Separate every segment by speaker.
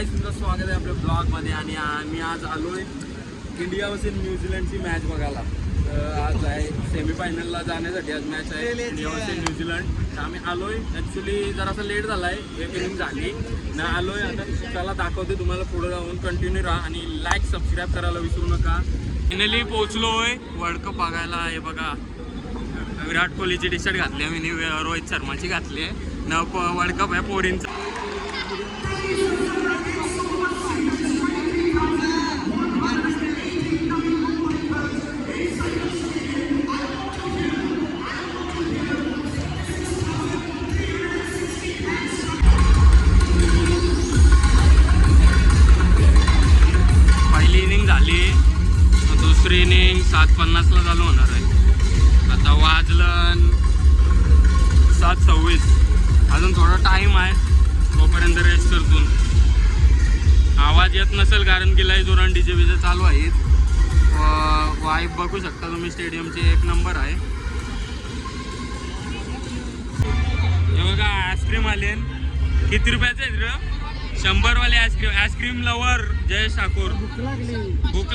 Speaker 1: गाईस, तुमचं स्वागत आहे आपल्या ब्लॉगमध्ये. आणि आम्ही आज आलोय इंडिया वर्सेस न्यूझीलंडची मॅच बघायला. आज आहे सेमीफायनलला जाण्यासाठी आज मॅच आहे इंडिया वर्सेस न्यूझीलंड. तर आम्ही आलोय. ॲक्च्युली जरासा लेट झाला आहे, एक इनिंग झाली ना. आलोय आता, त्याला दाखवते तुम्हाला. पुढे जाऊन कंटिन्यू राहा आणि लाईक सबस्क्राईब करायला विसरू नका. फायनली पोहोचलोय वर्ल्ड कप बघायला. हे बघा, विराट कोहलीची टी शर्ट घातली आहे मी, रोहित शर्माची घातली आहे ना. वर्ल्ड कप आहे पोरींचा. पहिली इनिंग झाली, दुसरी इनिंग 7:50ला चालू होणार आहे. आता वाजलं 7:26. अजून थोडा टाईम आहे, तोपर्यंत रेस्ट करतून. आवाज येत नसेल कारण की लय जोरान डीजे विजे चालू आहेत. वाईब बघू शकता तुम्ही, स्टेडियमचे एक नंबर आहे. हे बघा, आईस्क्रीम आले. किती रुपयाचे आहेत रे? 100 वाले ice cream. Ice cream lover Jayesh Thakur. भूक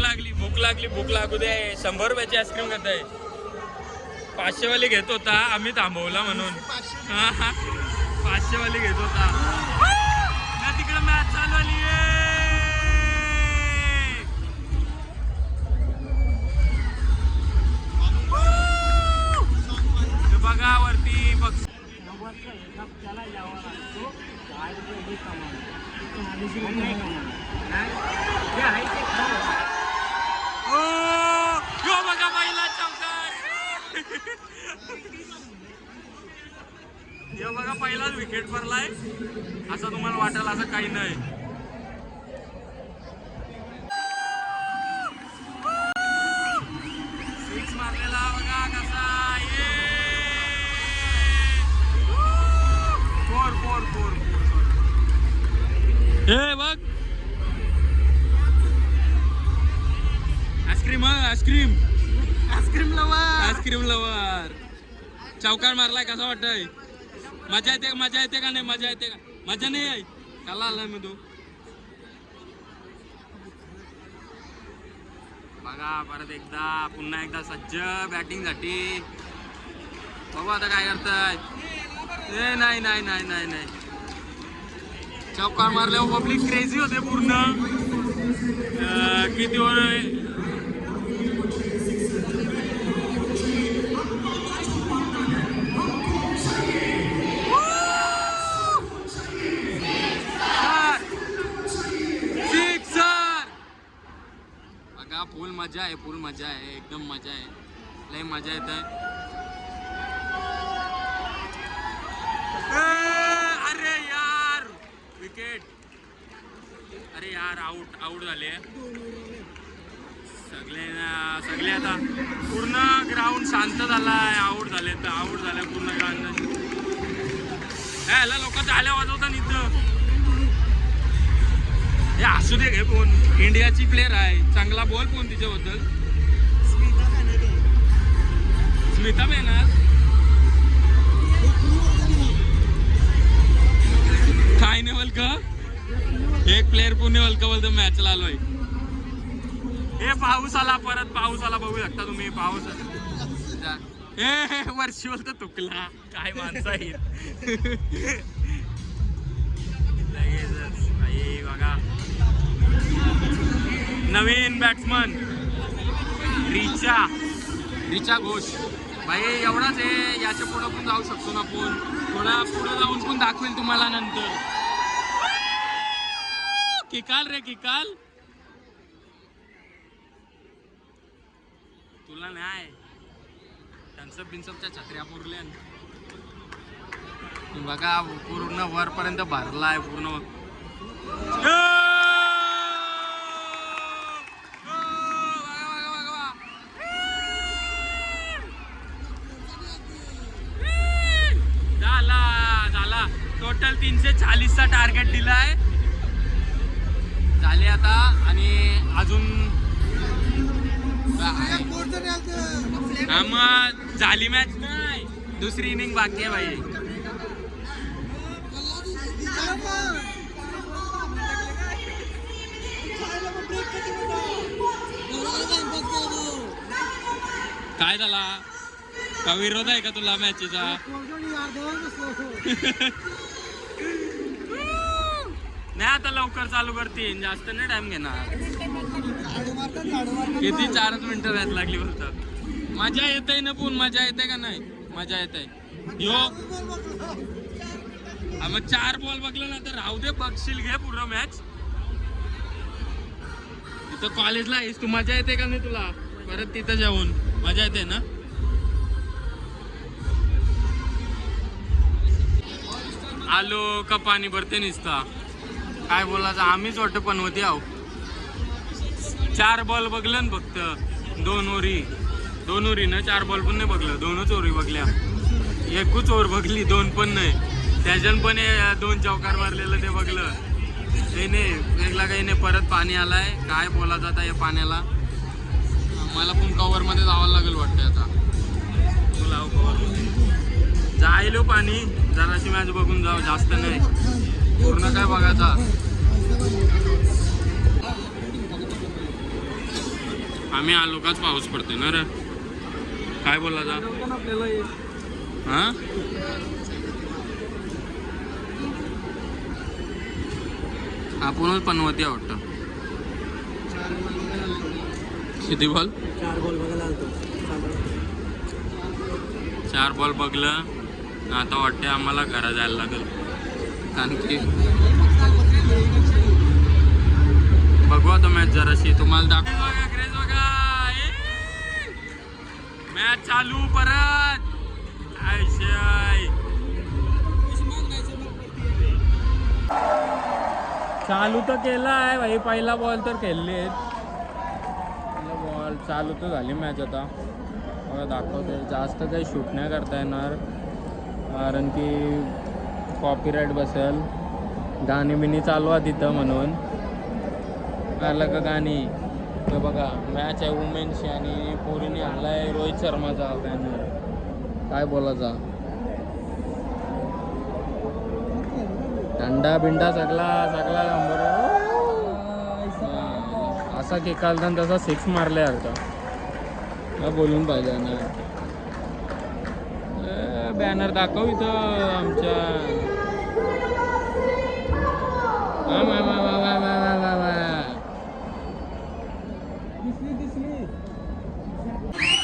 Speaker 1: लागू दे. 100 रुपयाची आईस्क्रीम खात आहे. 500 वाली घेत होता, आम्ही थांबवला म्हणून. 500 वाली घेत होता. तिकडे मॅच चालू आली आहे. बघा वरती बघ. बघा पहिला चमकार. हे बघा, पहिलाच विकेट पडलाय. असं तुम्हाला वाटेल, असं काही नाही. सिक्स मारलेला बघा कसा. फोर. हे बघ, आईस्क्रीम लवर चौकार मारलाय. कसा वाटतंय? मजा येते का नाही? मजा नाही आहे. त्याला आला मी तू बघा. परत पुन्हा एकदा सज्ज बॅटिंगसाठी. बघू आता काय करताय. नाही. चौकार मारल्यावर पब्लिक क्रेझी होते पूर्ण. किती ओव्हर आहे? फुल मजा आहे. एकदम मजा आहे. लय मजा येत आहे. अरे यार, विकेट. अरे यार, आउट झाले सगळे. आता पूर्ण ग्राउंड शांत झालाय. आउट झाले पूर्ण ग्राउंड. ह्याला लोक चाल्या वाजवतात इथं. हे असू दे. कोण इंडियाची प्लेअर आहे, चांगला बॉल कोण तिच्याबद्दल? स्मिता बेनर. काय नाही वर्ल्ड कप. एक प्लेअर पुणे वर्ल्ड कप बोलतो मॅचला आलोय. हे पाऊस आला, परत पाऊस आला. बघू शकता तुम्ही पाऊस. हे वर्षी बोलतो तुकला. काय माणसं आहेत. बघा, नवीन बॅट्समन रिचा घोष. भाई एवढाच आहे. याच्या पुढं पण जाऊ शकतो ना आपण. थोडा पुढे जाऊन पण दाखवेल तुम्हाला नंतर. किकाल तुला नाही. टन्सप बिन्सपच्या छत्र्या पुरल्या बघा. पूर्ण वरपर्यंत भरलाय पूर्ण. झाला. टोटल 340चा टार्गेट दिलाय. झाले आता. आणि अजून झाली मॅच नाही. दुसरी इनिंग बाकी आहे भाई. काय झाला का विरोध आहे का तुला मॅचचा? नाही आता लवकर चालू करतील, जास्त नाही टाइम घेणार. किती 4 मिनिटं व्याज लागली फक्त. मजा येते ना पण, मजा येते का नाही? मजा येते. यो मग 4 बॉल बघलं ना तर राहू दे, बघशील घे पूर्ण मॅच. तिथं कॉलेजला आहेस तू, मजा येते का नाही तुला? परत तिथं जाऊन मजा येते ना. आलो का पाणी भरते निसता, काय बोलायचं. आम्हीच वाटत पण होती आहो. 4 बॉल बघलं ना फक्त, 2 ओव्हरी ना. 4 बॉल पण नाही बघलं, 2च ओव्हरी बघल्या. एकच ओव्हर बघली, 2 पण नाही. त्याच्यानं पण 2 चौकार मारलेलं ते बघलं. ते नाही वेगळा काही नाही. परत पाणी आलाय, काय बोलायचं आता या पाण्याला. मला पण कव्हर मध्ये जावं लागेल वाटतं आता. तुला कव्हर जायलो पाणी, जराशी मॅच बघून जाऊ, जास्त नाही, पूर्ण काय बघायचा. आम्ही आलो काच पाऊस पडते ना रे, काय बोलायचा. हा आपणच पनवती वाटतं. किती बॉल?
Speaker 2: 4 बॉल बघायला आलतो.
Speaker 1: 4 बॉल बघलं. आता वाटते आम्हाला घरा जायला लागेल, कारण की बघू आता मॅच जराशी तुम्हाला दाखव. मॅच चालू परत. चालू तर केला आहे भाई, पहिला बॉल तर खेळलेत. बॉल चालू तर झाली मॅच. आता बघा दाखवते. जास्त काही शूट नाही करता येणार, कारण की कॉपीराईट बसेल. गाणी बिणी चालू आहे तिथं म्हणून. आलं का गाणी तर बघा. मॅच आहे वुमेन्सची आणि पोरीने आलाय रोहित शर्माचा बॅनर. काय बोलायचा, थंडा बिंडा सगळा नंबर. असा केक काढताना तसा 6 मारले आता. बोलून पाहिजे ना. बॅनर दाखव इथं आमच्या.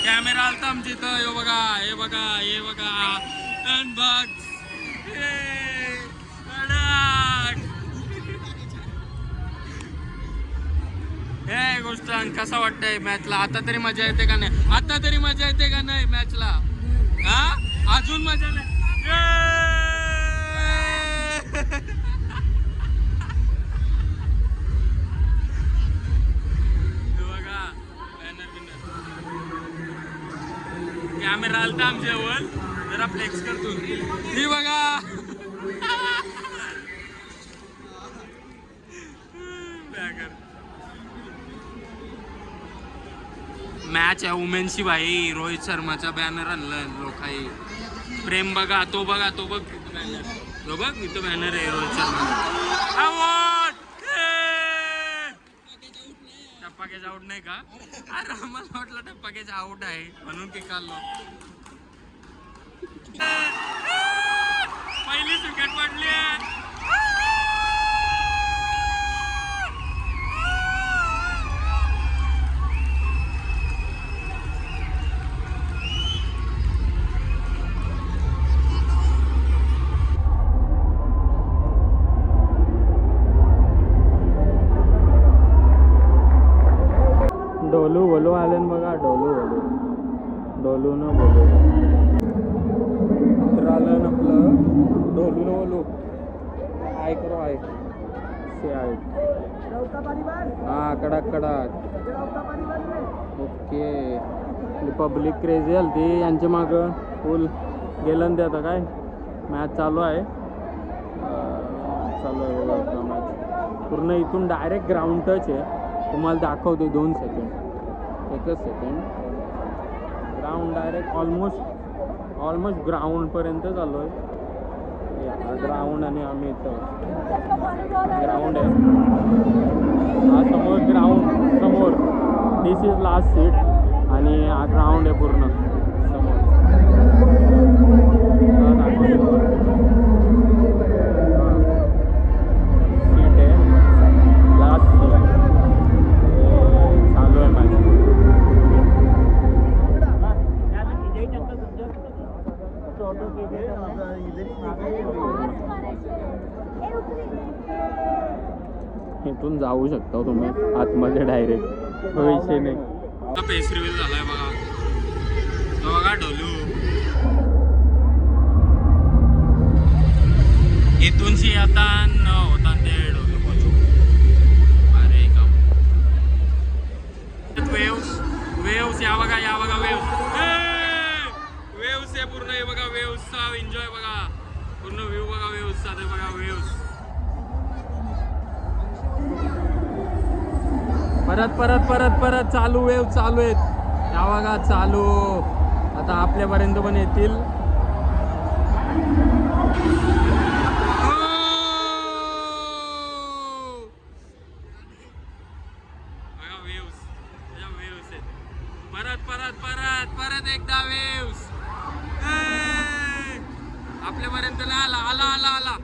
Speaker 1: कॅमेरा आलता आमच्या इथं. हे बघा अनबॉक्स. हे गोष्ट कसा वाटतंय मॅचला? आता तरी मजा येते का नाही? मॅचला? हा अजून मजा नाही. बघा कॅमेरा आलता आमच्यावर, जरा फ्लेक्स करतो. ही बघा मॅच आहे वुमेन्सची भाई. रोहित शर्माचा बॅनर आणलं लोकांनी. प्रेम बघा, तो बघ बॅनर. तो बघ इथं बॅनर आहे रोहित शर्मा. टप्पाकेच आउट नाही का? अरे मला वाटलं टप्पाकेच आउट आहे म्हणून की काढलो. पहिली विकेट पडली. डोलू आले बघा. डोलू न बोलू आलं आपलं. डोलू न बोलू आय करो आय से आय. हा कडक. ओके. पब्लिक क्रेझी आली ती यांच्या मागं फुल गेलं ते. आता काय मॅच चालू आहे बघा. मॅच पूर्ण इथून डायरेक्ट ग्राउंड टच आहे. तुम्हाला दाखवतो 2 सेकंड. एकच सेकंड. ग्राउंड डायरेक्ट ऑलमोस्ट ग्राउंडपर्यंत चालू आहे. ग्राउंड आणि आम्ही इथं ग्राउंड आहे. हा समोर ग्राउंड समोर. दिस इज लास्ट सीट आणि हा ग्राउंड आहे पूर्ण समोर. सीट आहे लास्ट सीट. चालू आहे मॅच. इथून जाऊ शकता तुम्ही आतमध्ये डायरेक्ट, विषय नाही. फेस रिव्हील झालाय बघा. तो बघा ढोलू इथूनशी आता न होता ते ढोलू पोचू. अरे काम वेव्स वेव्स या बघा वेव्स. वेव्स आहे पूर्ण. हे बघा वेव्सचा एन्जॉय बघा. पूर्ण व्ह्यू बघा वेव्सचा. ते बघा वेव्स. परत परत परत परत चालू वेव चालू आहेत. या बघा चालू. आता आपल्यापर्यंत पण येतील. वेव्स वेव्स आहेत. परत परत परत परत एकदा वेव्स. आपल्यापर्यंत ना आला आला आला आला.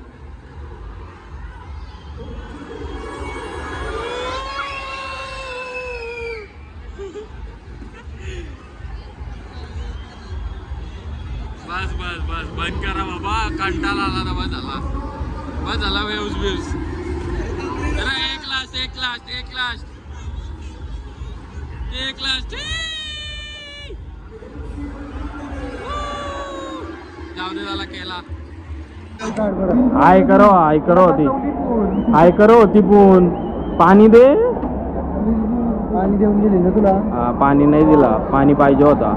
Speaker 1: बस बस बस बंद करा बाबा. कंटाळा आला ना. बस झाला बस झाला. Waves waves. अरे एक लास्ट एक लास्ट एक लास्ट एक लास्ट. जाऊ दे झाला केला. आय करो होती पण पाणी दे.
Speaker 2: पाणी देऊन गेली ना तुला.
Speaker 1: हा पाणी नाही दिला. पाणी पाहिजे होता.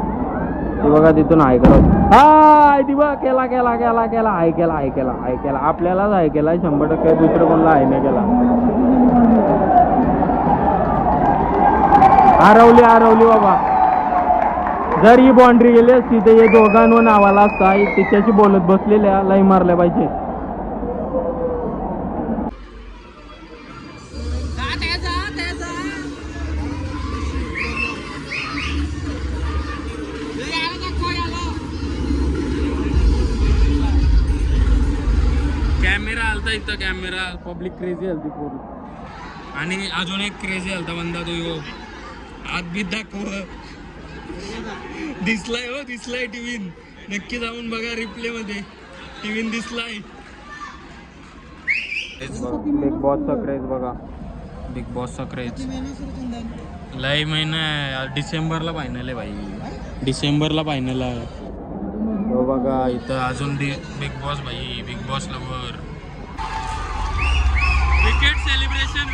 Speaker 1: ती बघा तिथून हाय करत. हाय ती बघा केला केला केला केला. हाय केला हाय केला हाय केला. आपल्यालाच हाय केला 100%. दुसरं कोणाला हाय नाही केला. हरवली बाबा. जर ही बाउंड्री गेली असती तर हे दोघांवर नावाला असता. तिच्याशी बोलत बसलेल्या लई मारल्या पाहिजे. कॅमेरा आलता इथं. कॅमेरा पब्लिक क्रेझी आलती पूर्ण. आणि अजून एक क्रेझी आलता बंदा. तो यो आत बी दाखव. दिसलाय हो दिसलाय. टीव्हीन नक्की जाऊन बघा रिप्ले मध्ये. टीव्हीन दिसलाय. बिग बॉसचा क्रेज बघा. बिग बॉसचा क्रेज लय महिना. डिसेंबरला फायनल आहे भाई. डिसेंबरला फायनल आहे. हो बघा इथं अजून बिग बॉस भाई. Big boss lover. Wicket celebration.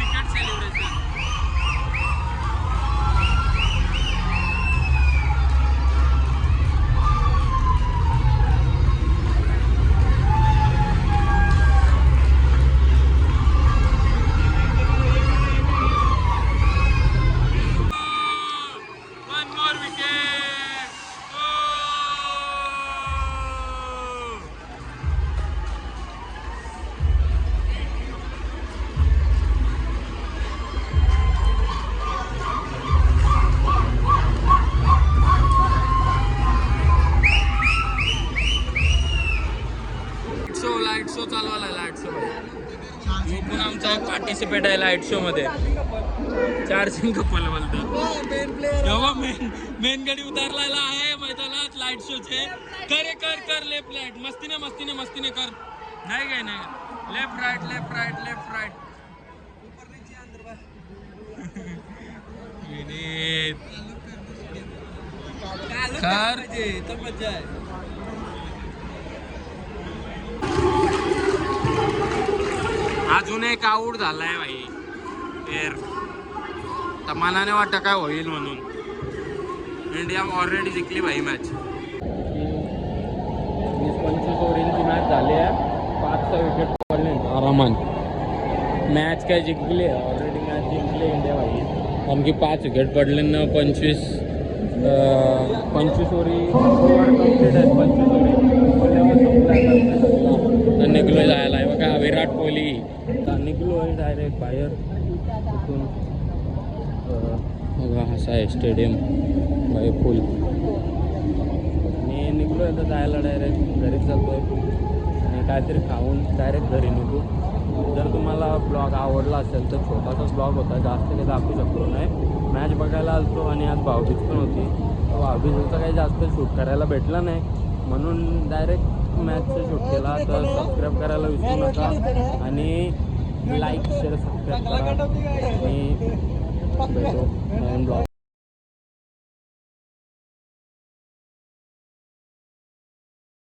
Speaker 1: Light show चालू आला. लाईट शो मी पण आमचा पार्टिसिपेट आहे लाईट शो मध्ये. चार्जिंग कपल बोलतो. तेव्हा मेन गाडी उतारलेला आहे मैदानात लाईट शोचे. कर लेफ्ट मस्तीने कर. नाही काय नाही. Left right. कर मजा आहे. अजून एक आऊट झालाय भाई. तर मनाने वाटतं काय होईल म्हणून. इंडिया ऑलरेडी जिंकली भाई मॅच. 20-25 ओव्हरची मॅच झाली आहे. 5 विकेट पडले आरामात. मॅच काय जिंकली ऑलरेडी. मॅच जिंकली इंडिया भाई. आणखी 5 विकेट पडले ना. 25 ओव्हरी कम्प्लीट आहेत. 25 ओव्हरी निघलो जायला आहे बघा. विराट कोहली निघलो आहे डायरेक्ट बाहेर. तिथून बघा असं आहे स्टेडियम बाय फुल. आणि निघलो आता जायला डायरेक्ट घरीच जातो आहे आणि काहीतरी खाऊन डायरेक्ट घरी निघू. जर तुम्हाला ब्लॉग आवडला असेल तर छोटासाच ब्लॉग होता, जास्त काही दाखवू शकलो नाही. मॅच बघायला आलतो आणि आज भाऊबीज पण होती. भाऊबीजचा काही जास्त शूट करायला भेटला नाही म्हणून डायरेक्ट मॅचचं शूट केला. तर सबस्क्राईब करायला विसरू नका आणि लाईक शेअर सबस्क्राईब करा आणि भेटू नवीन ब्लॉग.